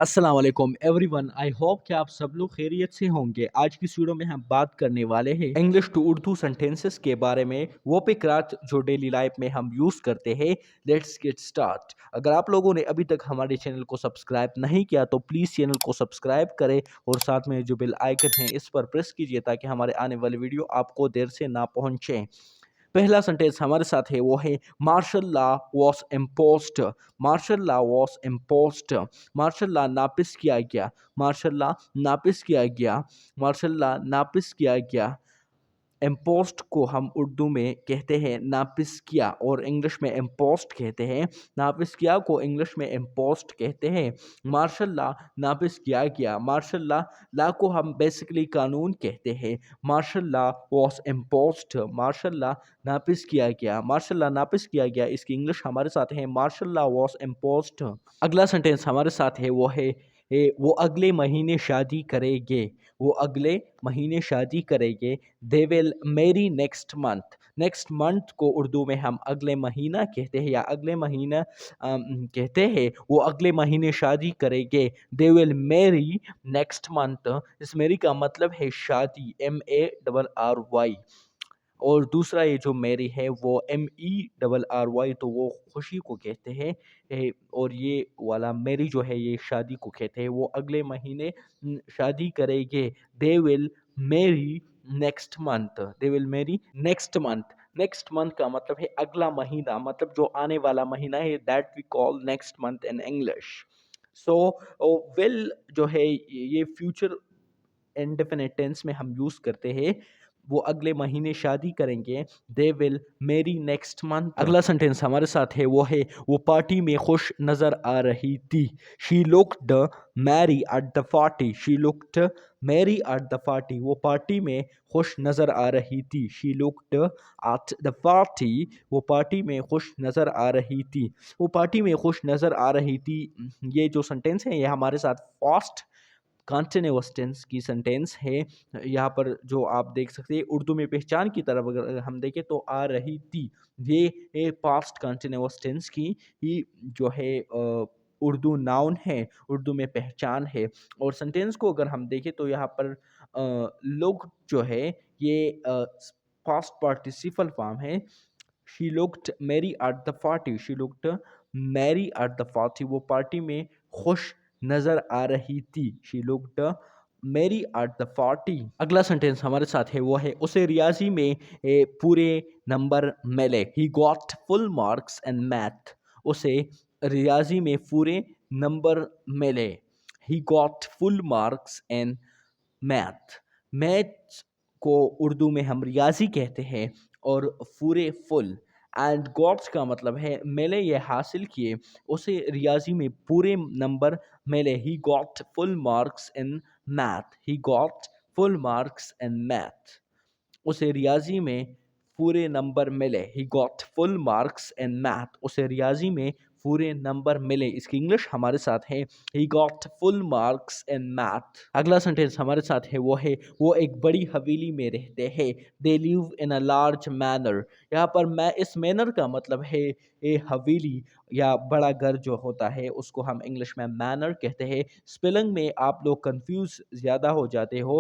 अस्सलाम वालेकुम everyone. I hope कि आप सब लोग खैरियत से होंगे। आज की इस वीडियो में हम बात करने वाले हैं इंग्लिश टू उर्दू सेंटेंसेस के बारे में, वो पिकरात जो डेली लाइफ में हम यूज़ करते हैं। Let's get start. अगर आप लोगों ने अभी तक हमारे चैनल को सब्सक्राइब नहीं किया तो प्लीज़ चैनल को सब्सक्राइब करें और साथ में जो बेल आइकन है इस पर प्रेस कीजिए ताकि हमारे आने वाले वीडियो आपको देर से ना पहुँचे। पहला सेंटेंस हमारे साथ है वो है martial law was imposed. Martial law was imposed. Martial law नापिस किया गया। मार्शल लॉ नापिस किया गया। मार्शल लॉ नापिस किया गया। इम्पोस्ट को हम उर्दू में कहते हैं नापिस किया और इंग्लिश में इम्पोस्ट कहते हैं। नापिस किया को इंग्लिश में इम्पोस्ट कहते हैं। मार्शल लॉ नापिस किया गया। मार्शल लॉ लॉ को हम बेसिकली कानून कहते हैं। Martial law was imposed. Martial law नापिस किया गया। मार्शल लॉ नापिस किया गया, इसकी इंग्लिश हमारे साथ है मार्शल लॉ वॉज इम्पोज्ड। अगला सेंटेंस हमारे साथ है वो है वो अगले महीने शादी करेंगे। वो अगले महीने शादी करेंगे। They will marry next month. Next month को उर्दू में हम अगले महीना कहते हैं या अगले महीना कहते हैं। वो अगले महीने शादी करेंगे। They will marry next month. इस मैरी का मतलब है शादी, MARRY। और दूसरा ये जो मैरी है वो MERRY, तो वो खुशी को कहते हैं। और ये वाला मैरी जो है ये शादी को कहते हैं। वो अगले महीने शादी करेंगे। They will marry next month. They will marry next month. Next month का मतलब है अगला महीना, मतलब जो आने वाला महीना है, that we call next month in English. So will जो है ये फ्यूचर इंडेफिनिट टेंस में हम यूज करते हैं। वो अगले महीने शादी करेंगे। They will marry next month. अगला सेंटेंस हमारे साथ है वो है वो पार्टी में खुश नजर आ रही थी। She looked merry at the party. She looked merry at the party. वो पार्टी में खुश नजर आ रही थी। She looked at the party. वो पार्टी में खुश नजर आ रही थी। वो पार्टी में खुश नजर आ रही थी। ये जो सेंटेंस है ये हमारे साथ फास्ट कॉन्टिन्यूअस टेंस की सेंटेंस है। यहाँ पर जो आप देख सकते हैं उर्दू में पहचान की तरफ अगर हम देखें तो आ रही थी, ये पास्ट कॉन्टिन्यूअस टेंस की ही जो है उर्दू नाउन है, उर्दू में पहचान है। और सेंटेंस को अगर हम देखें तो यहाँ पर लोग जो है ये पास्ट पार्टिसिपल फॉर्म है। She looked merry at the party. She looked merry at the party. वो पार्टी में खुश नजर आ रही थी। She looked merry at the party. अगला सेंटेंस हमारे साथ है वो है उसे रियाजी में पूरे नंबर मिले। He got full marks in math. उसे रियाजी में पूरे नंबर मिले। He got full marks in math. Math को उर्दू में हम रियाजी कहते हैं और पूरे फुल एंड गॉट्स का मतलब है मिले, ये हासिल किए। उसे रियाजी में पूरे नंबर मिले। He got full marks in math. He got full marks in math. उसे रियाजी में पूरे नंबर मिले। He got full marks in math. उसे रियाजी में पूरे नंबर मिले। इसकी इंग्लिश हमारे साथ है he got full marks in math. अगला सेंटेंस हमारे साथ है वो एक बड़ी हवेली में रहते हैं। They live in a large manner. यहाँ पर मैं इस मैनर का मतलब है ये हवेली या बड़ा घर जो होता है उसको हम इंग्लिश में मैनर कहते हैं। स्पेलिंग में आप लोग कंफ्यूज ज़्यादा हो जाते हो।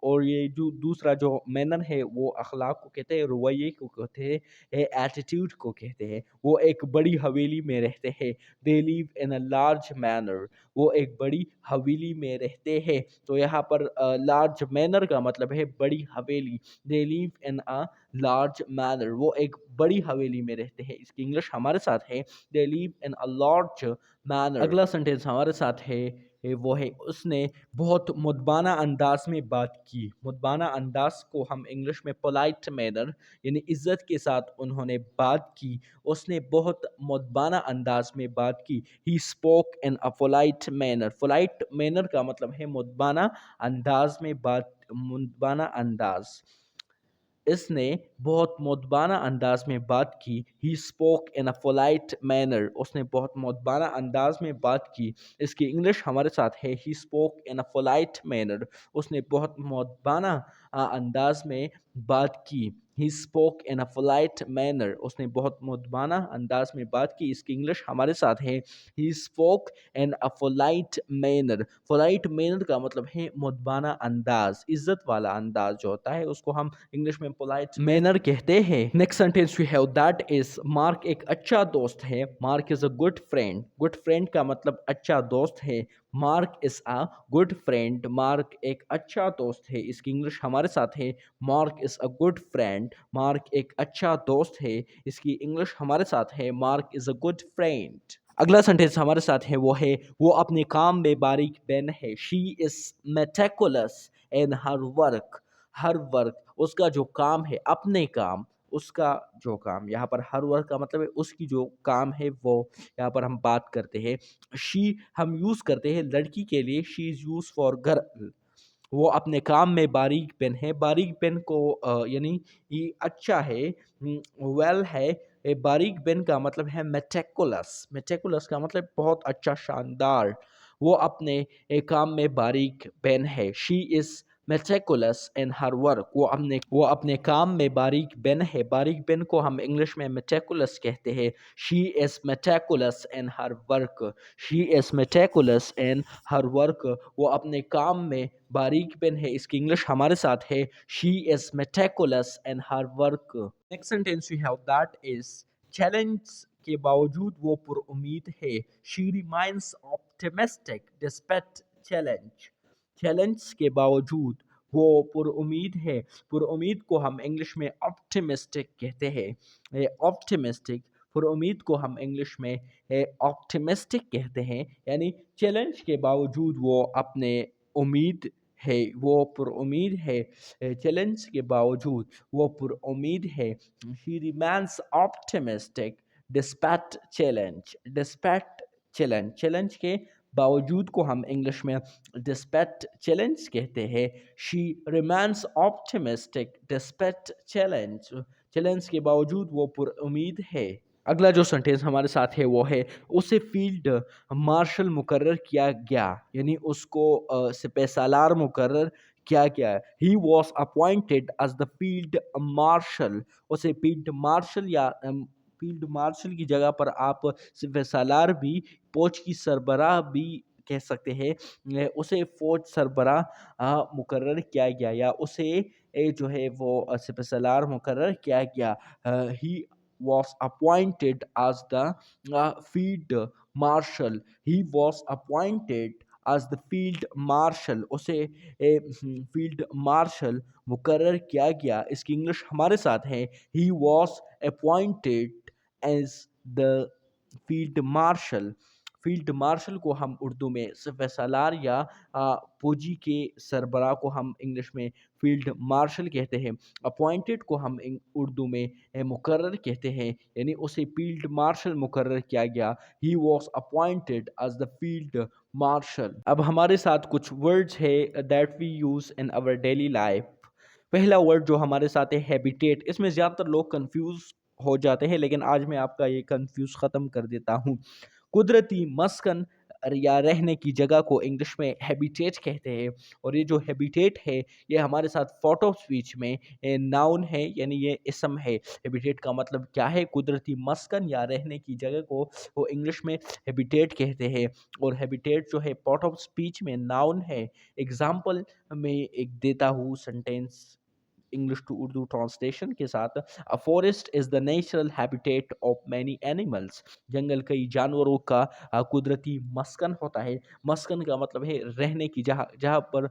और ये जो दूसरा जो मैनर है वो अखलाक को कहते हैं, रवैये को कहते हैं, एटीट्यूड को कहते हैं। वो एक बड़ी हवेली में रहते हैं। They live in a large manner. वो एक बड़ी हवेली में रहते हैं। तो यहाँ पर लार्ज मैनर का मतलब है बड़ी हवेली। They live in a large manner. वो एक बड़ी हवेली में रहते हैं। इसकी इंग्लिश हमारे साथ है they live in a large manner. अगला सेंटेंस हमारे साथ है वो है उसने बहुत मुदबाना अंदाज में बात की। मुदबाना अंदाज को हम इंग्लिश में पोलाइट मैनर, यानी इज्जत के साथ उन्होंने बात की। उसने बहुत मुदबाना अंदाज में बात की। He spoke in a polite manner. Polite manner का मतलब है मुदबाना अंदाज में बात, मुदबाना अंदाज। इसने बहुत मुदबाना अंदाज में बात की। He spoke in a polite manner. उसने बहुत मुदबाना अंदाज में बात की। इसकी इंग्लिश हमारे साथ है he spoke in a polite manner. उसने बहुत मुदबाना अंदाज में बात की। He spoke in a polite manner. उसने बहुत मुद्दाना अंदाज में बात की. इसकी इंग्लिश हमारे साथ है. He spoke in a polite manner. Polite manner का मतलब है मुद्दाना अंदाज, इज्जत वाला अंदाज जो होता है उसको हम इंग्लिश में polite manner कहते हैं. Next sentence we have that is Mark एक अच्छा दोस्त है. Mark is a good friend. Good friend का मतलब अच्छा दोस्त है. Mark is a good friend. Mark एक अच्छा दोस्त है. इसकी इंग्लिश हमारे साथ है. Mark is a good friend. Mark एक अच्छा दोस्त है. इसकी इंग्लिश हमारे साथ है. Mark is a good friend. अगला सेंटेंस हमारे साथ है वो है वो अपने काम में बारीक बेन है. She is meticulous in her work. Her work उसका जो काम है, अपने काम, उसका जो काम, यहाँ पर हर वर्क का मतलब है उसकी जो काम है वो यहाँ पर हम बात करते हैं. शी हम यूज़ करते हैं लड़की के लिए. She is use for girl. वो अपने काम में बारीक पेन है. बारीक पेन को यानी ये अच्छा है, वेल है. बारीक पेन का मतलब है मेटिकुलस. मेटिकुलस का मतलब बहुत अच्छा, शानदार. वो अपने काम में बारीक पेन है. She is meticulous in her work. वो अपने काम में बारीक बेन है. बारीक बेन को हम इंग्लिश में मेटिकुलस कहते हैं. She is meticulous in her work. She is meticulous in her work. वो अपने काम में बारीक पेन है. इसकी इंग्लिश हमारे साथ है. She is meticulous in her work. Next sentence we have that is challenge के बावजूद वो पुरुमीद है. She remains optimistic despite challenge. Challenge के बावजूद वो पुरुमीद है. पुरुमीद को हम इंग्लिश में ऑप्टिमिस्टिक कहते हैं. ऑप्टिमिस्टिक पुरुमीद को हम इंग्लिश में ऑप्टिमिस्टिक कहते हैं. यानी चैलेंज के बावजूद वो अपने उम्मीद है, वो पुरुमीद है. चैलेंज के बावजूद वो पुरुमीद है. She remains optimistic despite challenge. Despite challenge, challenge के बावजूद को हम इंग्लिश में डिस्पैट चैलेंज कहते हैं. She remains optimistic despite challenge. Challenge के बावजूद वो पुरुमीद है. अगला जो सेंटेंस हमारे साथ है वो है उसे फील्ड मार्शल मुकर्रर किया गया. यानी उसको सिपह सालार मुकर्रर किया गया. He was appointed as the field marshal. उसे फील्ड मार्शल या फील्ड मार्शल की जगह पर आप सिपह सालार भी, फौज की सरबराह भी कह सकते हैं. उसे फौज सरबराह मुकर्रर किया गया या उसे जो है वो सिपह सालार मुकर्रर किया गया. ही was appointed as the field marshal. He was appointed as the field marshal. उसे फील्ड मार्शल मुकर्रर किया गया. इसकी इंग्लिश हमारे साथ है. He was appointed as the field marshal. Field marshal को हम उर्दू में सिपह सालार या फौजी के सरबराह को हम इंग्लिश में फील्ड मार्शल कहते हैं. अपॉइंटेड को हम उर्दू में मुकर्रर कहते हैं. यानी उसे फील्ड मार्शल मुकर्रर किया गया. He was appointed as the field marshal. अब हमारे साथ कुछ वर्ड्स है that we use in our daily life. पहला वर्ड जो हमारे साथ है हैबिटेट. इसमें ज़्यादातर लोग कंफ्यूज हो जाते हैं, लेकिन आज मैं आपका ये कंफ्यूज ख़त्म कर देता हूँ. कुदरती मस्कन या रहने की जगह को इंग्लिश में हैबिटेट कहते हैं. और ये जो हैबिटेट है ये हमारे साथ फोर्ट ऑफ स्पीच में नाउन है, यानी ये इसम है. हैबिटेट का मतलब क्या है? कुदरती मस्कन या रहने की जगह को वो इंग्लिश में हैबिटेट कहते हैं. और हैबिटेट जो है पार्ट ऑफ स्पीच में नाउन है. एग्जाम्पल में एक देता हूँ sentence English to Urdu translation के साथ. A forest is the natural habitat of many animals. जंगल कई जानवरों का कुदरती मस्कन होता है. मस्कन का मतलब है रहने की जगह, जहाँ पर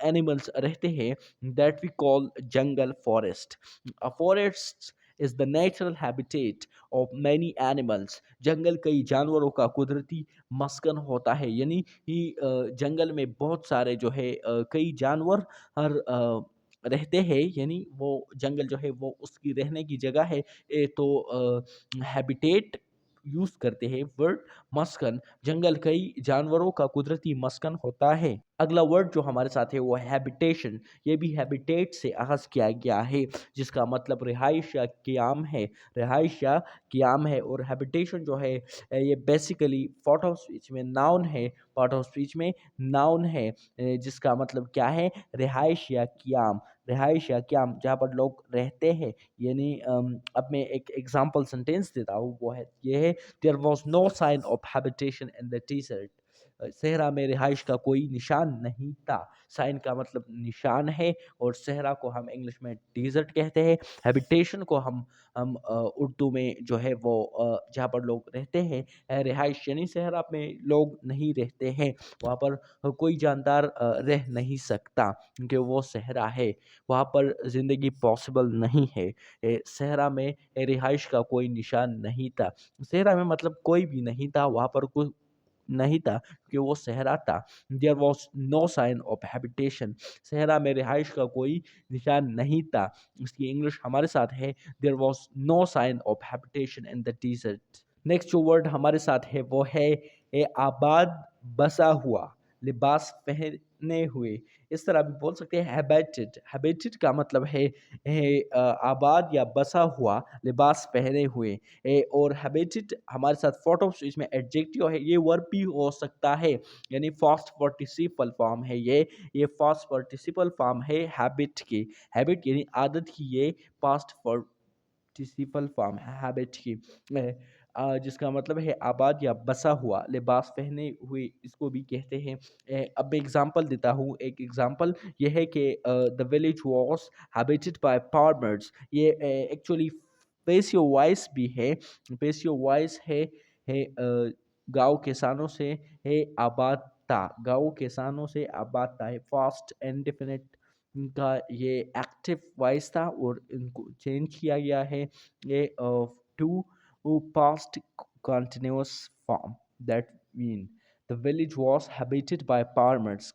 एनिमल्स रहते हैं. That we call jungle forest. A forest is the natural habitat of many animals. जंगल कई जानवरों का कुदरती मस्कन होता है. यानी कि जंगल में बहुत सारे जो है कई जानवर हर रहते हैं. यानी वो जंगल जो है वो उसकी रहने की जगह है. तो हैबिटेट यूज करते हैं वर्ड मस्कन. जंगल कई जानवरों का कुदरती मस्कन होता है. अगला वर्ड जो हमारे साथ है वो हैबिटेशन. ये भी हैबिटेट से अखज़ किया गया है, जिसका मतलब रिहाइश या क़याम है. रिहाइश या क़याम है. और हैबिटेशन जो है ये बेसिकली पार्ट ऑफ स्पीच में नाउन है. पार्ट ऑफ स्पीच में नाउन है जिसका मतलब क्या है? रिहाइश या क़याम. رہائش یا قیام جہاں پر لوگ رہتے ہیں، یعنی اب میں ایک ایگزامپل سینٹینس دیتا ہوں، وہ ہے یہ ہے there was no sign of habitation in the desert. صحرا میں رہائش کا کوئی نشان نہیں تھا. سائن کا مطلب نشان ہے، اور صحرا کو ہم انگلش میں ڈیزرٹ کہتے ہیں. ہیبیٹیشن کو ہم اردو میں جو ہے وہ جہاں پر لوگ رہتے ہیں رہائش، یعنی صحرا میں لوگ نہیں رہتے ہیں، وہاں پر کوئی جاندار رہ نہیں سکتا کیونکہ وہ صحرا ہے، وہاں پر زندگی پاسبل نہیں ہے. صحرا میں رہائش کا کوئی نشان نہیں تھا. صحرا میں مطلب کوئی بھی نہیں تھا، وہاں پر کوئی نہیں تھا کہ وہ صحرا تھا. There was no sign of habitation. صحرا میں رہائش کا کوئی نشان نہیں تھا. اس کی انگلش ہمارے ساتھ ہے there was no sign of habitation in the desert. Next جو ورڈ ہمارے ساتھ ہے وہ ہے آباد بسا ہوا، لباس پہنے ہوئے. اس طرح بھی بول سکتے ہیں ہیبیٹڈ. ہیبیٹڈ کا مطلب ہے آباد یا بسا ہوا، لباس پہنے ہوئے. اور ہیبیٹڈ ہمارے ساتھ فوٹو اس میں ایڈجیکٹیو ہے، یہ ورب بھی ہو سکتا ہے، یعنی فاسٹ پارٹیسپل فارم ہے. یہ فاسٹ پارٹیسپل فارم ہے ہیبٹ کی. ہیبٹ یعنی عادت کی، یہ فاسٹ پارٹیسپل فارم ہے ہیبٹ کی، جس کا مطلب ہے آباد یا بسا ہوا، لباس پہنے ہوئے اس کو بھی کہتے ہیں. اب میں اگزامپل دیتا ہوں. ایک اگزامپل یہ ہے کہ دا ولیج واز ہیبیٹڈ بائی فارمرز. یہ ایکچولی پیسیو وائس بھی ہے. پیسیو وائس ہے گاؤں کسانوں سے ہے آباد تھا. گاؤں کسانوں سے آباد تھا. فاسٹ اینڈ ڈیفینٹ کا یہ ایکٹیو وائس تھا اور ان کو چینج کیا گیا ہے یہ to past continuous form. That mean the village was habited by farmers.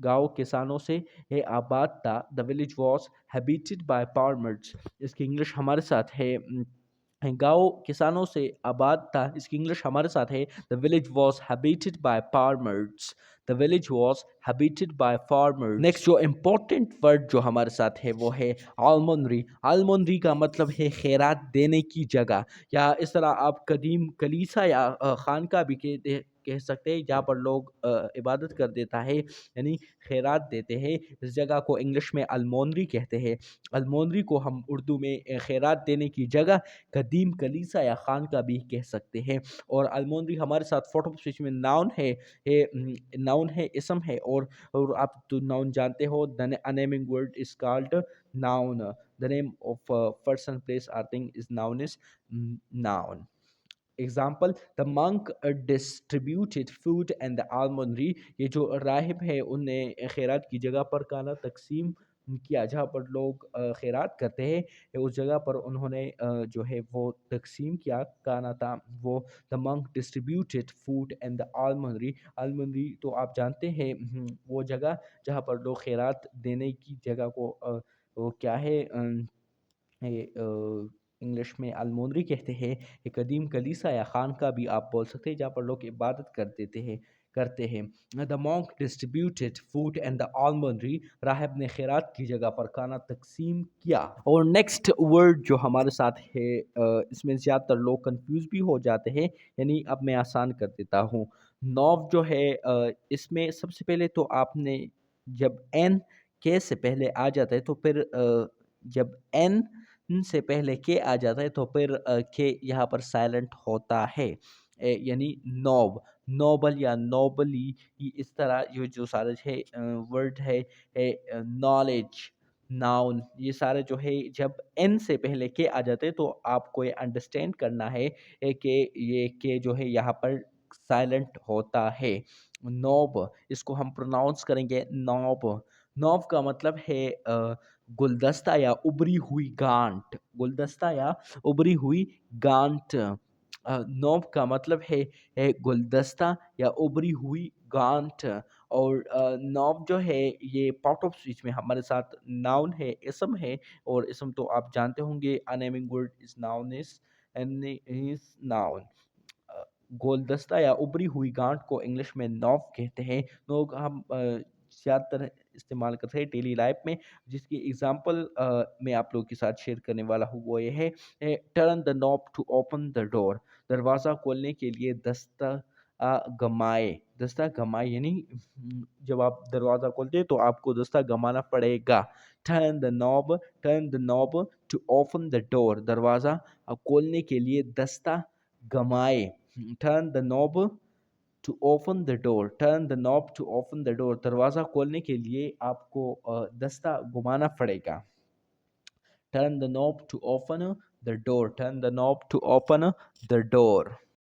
گاؤں کسانوں سے یہ آباد تھا. The village was habited by farmers. اس کی انگلش ہمارے ساتھ ہے گاؤں کسانوں سے آباد تھا. اس کی انگلش ہمارے ساتھ ہے The village was habited by farmers. The village was habited by farmers. Next جو امپورٹنٹ ورڈ جو ہمارے ساتھ ہے وہ ہے آلمنری. آلمنری کا مطلب ہے خیرات دینے کی جگہ، یا اس طرح آپ قدیم کلیسا یا خانقاہ بھی کہہ سکتے ہیں جہاں پر لوگ عبادت کر دیتا ہے، یعنی خیرات دیتے ہیں. اس جگہ کو انگلش میں المونری کہتے ہیں. المونری کو ہم اردو میں خیرات دینے کی جگہ، قدیم کلیسا یا خانقاہ بھی کہہ سکتے ہیں. اور المونری ہمارے ساتھ فوٹو سوئچ میں ناؤن ہے، ناؤن ہے، اسم ہے. اور آپ تو ناؤن جانتے ہو، a naming word is called noun. The name of a person, place or thing is known as noun. Example, the monk distributed food and the almonry. یہ جو راہب ہے ان نے خیرات کی جگہ پر کھانا تقسیم کیا. جہاں پر لوگ خیرات کرتے ہیں اس جگہ پر انہوں نے جو ہے وہ تقسیم کیا کھانا تھا. وہ the monk distributed food and the almonry. almonry تو آپ جانتے ہیں وہ جگہ جہاں پر لوگ خیرات دینے کی جگہ کو وہ کیا ہے انگلش میں المونری کہتے ہیں. ایک قدیم کلیسا یا خانقاہ بھی آپ بول سکتے ہیں جہاں پر لوگ عبادت کرتے ہیں. The monk distributed food and the almonry. راہب نے خیرات کی جگہ پر کھانا تقسیم کیا. اور نیکسٹ ورڈ جو ہمارے ساتھ ہے اس میں زیادہ تر لوگ کنفیوز بھی ہو جاتے ہیں، یعنی اب میں آسان کر دیتا ہوں. نوو جو ہے اس میں سب سے پہلے تو آپ نے جب این کے سے پہلے آ جاتا ہے تو پھر جب این سے پہلے کے آ جاتا ہے تو پھر کے یہاں پر سائلنٹ ہوتا ہے، یعنی نوب، نوبل یا نوبلی. اس طرح یہ جو سارے ہے ورڈ ہے نالج، ناؤن، یہ سارے جو ہے جب این سے پہلے کے آ جاتے ہیں تو آپ کو یہ انڈرسٹینڈ کرنا ہے کہ یہ کے جو ہے یہاں پر سائلنٹ ہوتا ہے. نوب اس کو ہم پروناؤنس کریں گے نوب. نوب کا مطلب ہے گلدستہ یا ابری ہوئی گانٹ. گلدستہ یا ابری ہوئی گانٹ. نوب کا مطلب ہے گلدستہ یا ابری ہوئی گانٹ. اور نوب جو ہے یہ پارٹ آف اسپیچ میں ہمارے ساتھ ناؤن ہے، اسم ہے. اور اسم تو آپ جانتے ہوں گے a naming word is noun is noun. گلدستہ یا ابری ہوئی گانٹ کو انگلش میں نوب کہتے ہیں. لوگ ہم زیادہ تر استعمال کرتے ہیں ڈیلی لائف میں، جس کی اگزامپل میں آپ لوگوں کے ساتھ شیئر کرنے والا ہوں. وہ یہ ہے turn the knob to open the door. دروازہ کھولنے کے لیے گمائے. دستہ گمائے یعنی جب آپ دروازہ کھولتے ہیں تو آپ کو دستہ گمانا پڑے گا. turn the knob to open the door. دروازہ کھولنے کے لیے دستہ گمائے. turn the knob to open the door. turn the knob to open the door. دروازہ کھولنے کے لیے آپ کو دستہ گمانا پڑے گا. turn the knob to open the door. turn the knob to open the door.